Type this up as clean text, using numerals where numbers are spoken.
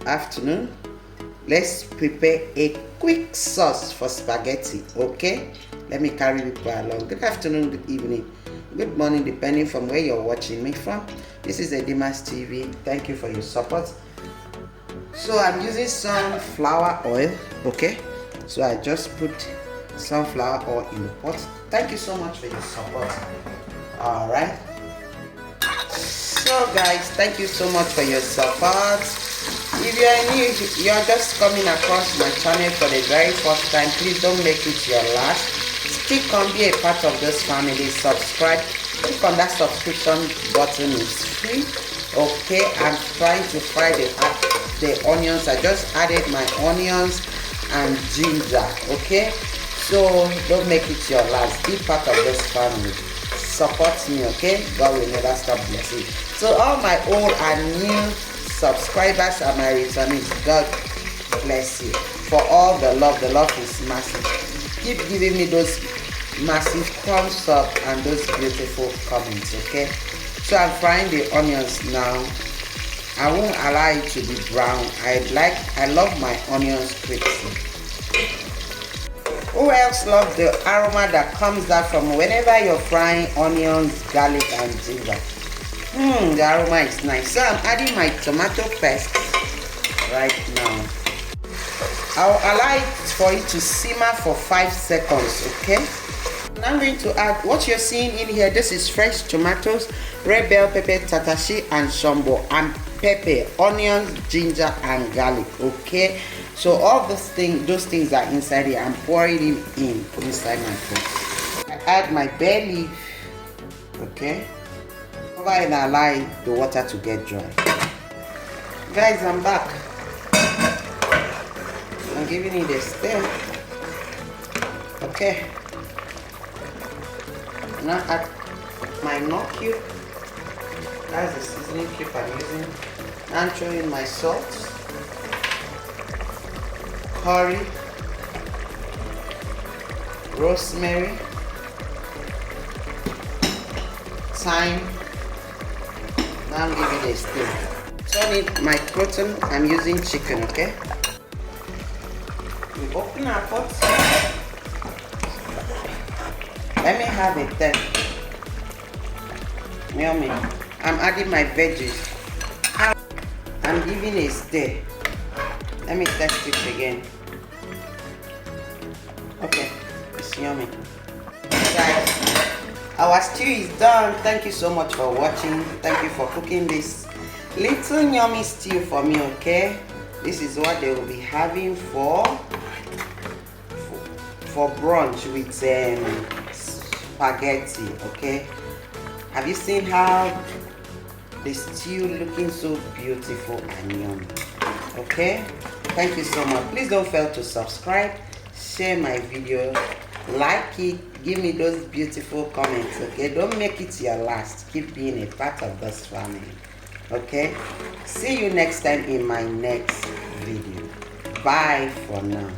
afternoon. Let's prepare a quick sauce for spaghetti, okay? Let me carry people along. Good afternoon, good evening, good morning, depending from where you're watching me from. This is Edimatv. Thank you for your support. So I'm using sunflower oil, okay? So I just put sunflower oil in the pot. Thank you so much for your support. All right. So guys, thank you so much for your support. If you are new, you're just coming across my channel for the very first time, please don't make it your last. Stick on, be a part of this family. Subscribe, click on that subscription button. It's free. Okay, I'm trying to fry the onions. I just added my onions and ginger. Okay, so don't make it your last. Be part of this family. Support me, okay? God will never stop blessing. So all my old and new subscribers and my returnees, God bless you for all the love. The love is massive. Keep giving me those massive thumbs up and those beautiful comments, okay? So I'm frying the onions now. I won't allow it to be brown. I love my onions crispy. Who else loves the aroma that comes out from whenever you're frying onions, garlic and ginger? The aroma is nice. So I'm adding my tomato paste right now. I'll allow it for it to simmer for 5 seconds, okay? Now I'm going to add what you're seeing in here. This is fresh tomatoes, red bell pepper, tatashi and shombo, and pepper, onions, ginger and garlic, okay? So all those things are inside here. I'm pouring it inside my pot. I add my bay leaf, okay? Cover and allow the water to get dry. Guys, I'm back. I'm giving it a stir. Okay. Now add my nut cube. That's the seasoning cube I'm using. I'm throwing my salt, curry, rosemary, thyme. Now I'm giving it a stir. Turn it my protein. I'm using chicken, okay? We open our pot. Let me have it then. Yummy. I'm adding my veggies. I'm giving a stir. Let me test it again. Okay, it's yummy. Guys, our stew is done. Thank you so much for watching. Thank you for cooking this little yummy stew for me, okay? This is what they will be having for brunch with spaghetti, okay? Have you seen how the stew looking so beautiful and yummy? Okay, thank you so much. Please don't fail to subscribe, share my video, like it, give me those beautiful comments, okay? Don't make it your last. Keep being a part of this family, okay? See you next time in my next video. Bye for now.